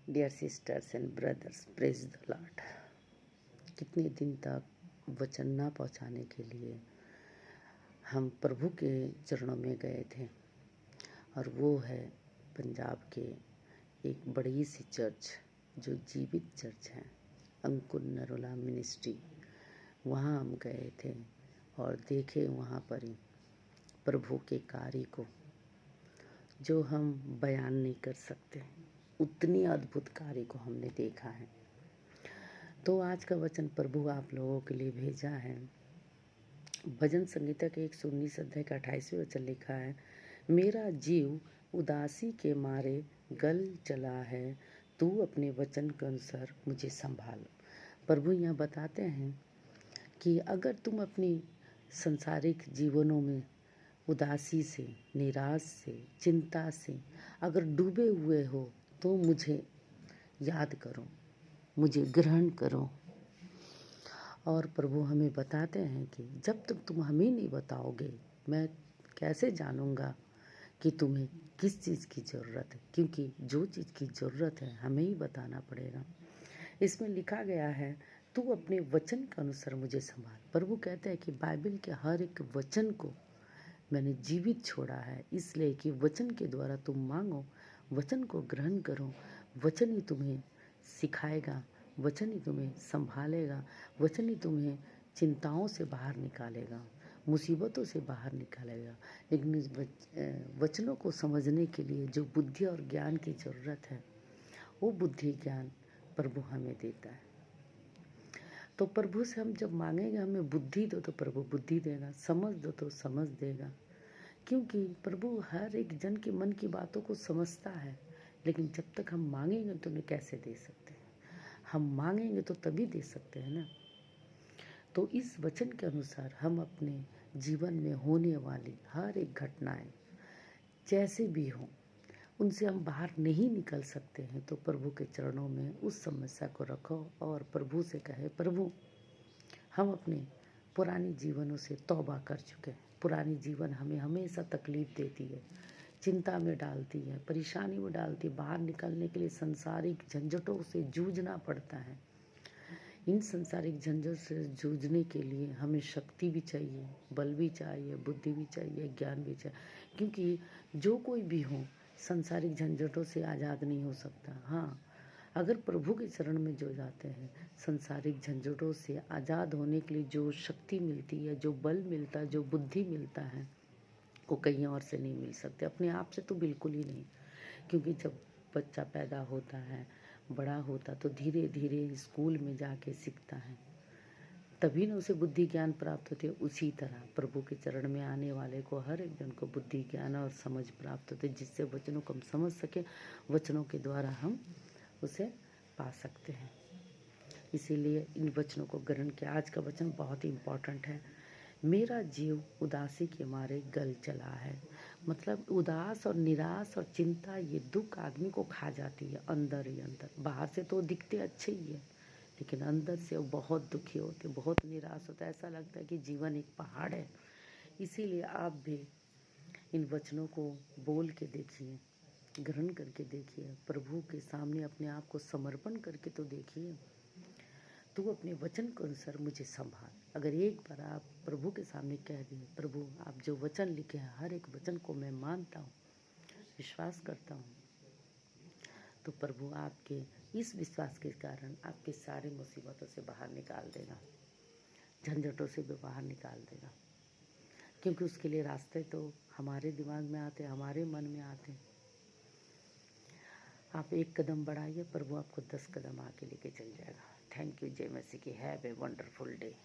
Dear sisters and brothers, praise the lord. कितने दिन तक वचन ना पहुंचाने के लिए हम प्रभु के चरणों में गए थे, और वो है पंजाब के एक बड़ी सी चर्च जो जीवित चर्च है, अंकुर नरोला मिनिस्ट्री। वहाँ हम गए थे और देखे वहाँ पर ही प्रभु के कार्य को, जो हम बयान नहीं कर सकते। उतनी अद्भुत कार्य को हमने देखा है। तो आज का वचन प्रभु आप लोगों के लिए भेजा है। भजन संगीता के 119 अध्याय का 28वें वचन लिखा है, मेरा जीव उदासी के मारे गल चला है, तू अपने वचन के अनुसार मुझे संभाल। प्रभु यहाँ बताते हैं कि अगर तुम अपनी संसारिक जीवनों में उदासी से, निराश से, चिंता से अगर डूबे हुए हो तो मुझे याद करो, मुझे ग्रहण करो। और प्रभु हमें बताते हैं कि जब तक तुम हमें नहीं बताओगे, मैं कैसे जानूंगा कि तुम्हें किस चीज़ की ज़रूरत है, क्योंकि जो चीज़ की ज़रूरत है हमें ही बताना पड़ेगा। इसमें लिखा गया है, तू अपने वचन के अनुसार मुझे संभाल। प्रभु कहते हैं कि बाइबल के हर एक वचन को मैंने जीवित छोड़ा है, इसलिए कि वचन के द्वारा तुम मांगो, वचन को ग्रहण करो। वचन ही तुम्हें सिखाएगा, वचन ही तुम्हें संभालेगा, वचन ही तुम्हें चिंताओं से बाहर निकालेगा, मुसीबतों से बाहर निकालेगा। लेकिन वचनों को समझने के लिए जो बुद्धि और ज्ञान की ज़रूरत है, वो बुद्धि ज्ञान प्रभु हमें देता है। तो प्रभु से हम जब मांगेंगे हमें बुद्धि दो, तो प्रभु बुद्धि देगा, समझ दो तो समझ देगा, क्योंकि प्रभु हर एक जन के मन की बातों को समझता है। लेकिन जब तक हम मांगेंगे तो उन्हें कैसे दे सकते हैं? हम मांगेंगे तो तभी दे सकते हैं ना। तो इस वचन के अनुसार हम अपने जीवन में होने वाली हर एक घटनाएं जैसे भी हों, उनसे हम बाहर नहीं निकल सकते हैं, तो प्रभु के चरणों में उस समस्या को रखो और प्रभु से कहे, प्रभु हम अपने पुरानी जीवनों से तौबा कर चुके हैं। पुरानी जीवन हमें हमेशा तकलीफ देती है, चिंता में डालती है, परेशानी में डालती है। बाहर निकलने के लिए संसारिक झंझटों से जूझना पड़ता है। इन संसारिक झंझटों से जूझने के लिए हमें शक्ति भी चाहिए, बल भी चाहिए, बुद्धि भी चाहिए, ज्ञान भी चाहिए, क्योंकि जो कोई भी हो संसारिक झंझटों से आज़ाद नहीं हो सकता। हाँ, अगर प्रभु के चरण में जो जाते हैं, संसारिक झंझटों से आज़ाद होने के लिए जो शक्ति मिलती है, जो बल मिलता है, जो बुद्धि मिलता है, वो कहीं और से नहीं मिल सकते, अपने आप से तो बिल्कुल ही नहीं। क्योंकि जब बच्चा पैदा होता है, बड़ा होता, तो धीरे धीरे स्कूल में जाके सीखता है, तभी ना उसे बुद्धि ज्ञान प्राप्त होती है। उसी तरह प्रभु के चरण में आने वाले को, हर एक जन को बुद्धि ज्ञान और समझ प्राप्त होती है, जिससे वचनों को हम समझ सके, वचनों के द्वारा हम उसे पा सकते हैं। इसीलिए इन वचनों को ग्रहण किया। आज का वचन बहुत ही इम्पोर्टेंट है। मेरा जीव उदासी के मारे गल चला है। मतलब उदास और निराश और चिंता, ये दुख आदमी को खा जाती है अंदर ही अंदर। बाहर से तो दिखते अच्छे ही है, लेकिन अंदर से वो बहुत दुखी होते, बहुत निराश होता है। ऐसा लगता है कि जीवन एक पहाड़ है। इसीलिए आप भी इन वचनों को बोल के देखिए, ग्रहण करके देखिए, प्रभु के सामने अपने आप को समर्पण करके तो देखिए। तू अपने वचन के अनुसार मुझे संभाल। अगर एक बार आप प्रभु के सामने कह दिए, प्रभु आप जो वचन लिखे हैं हर एक वचन को मैं मानता हूँ, विश्वास करता हूँ, तो प्रभु आपके इस विश्वास के कारण आपके सारी मुसीबतों से बाहर निकाल देगा, झंझटों से भी बाहर निकाल देगा। क्योंकि उसके लिए रास्ते तो हमारे दिमाग में आते, हमारे मन में आते। आप एक कदम बढ़ाइए, प्रभु आपको 10 कदम आगे लेके चल जाएगा। Thank you. जय मसीह की। Have a wonderful day.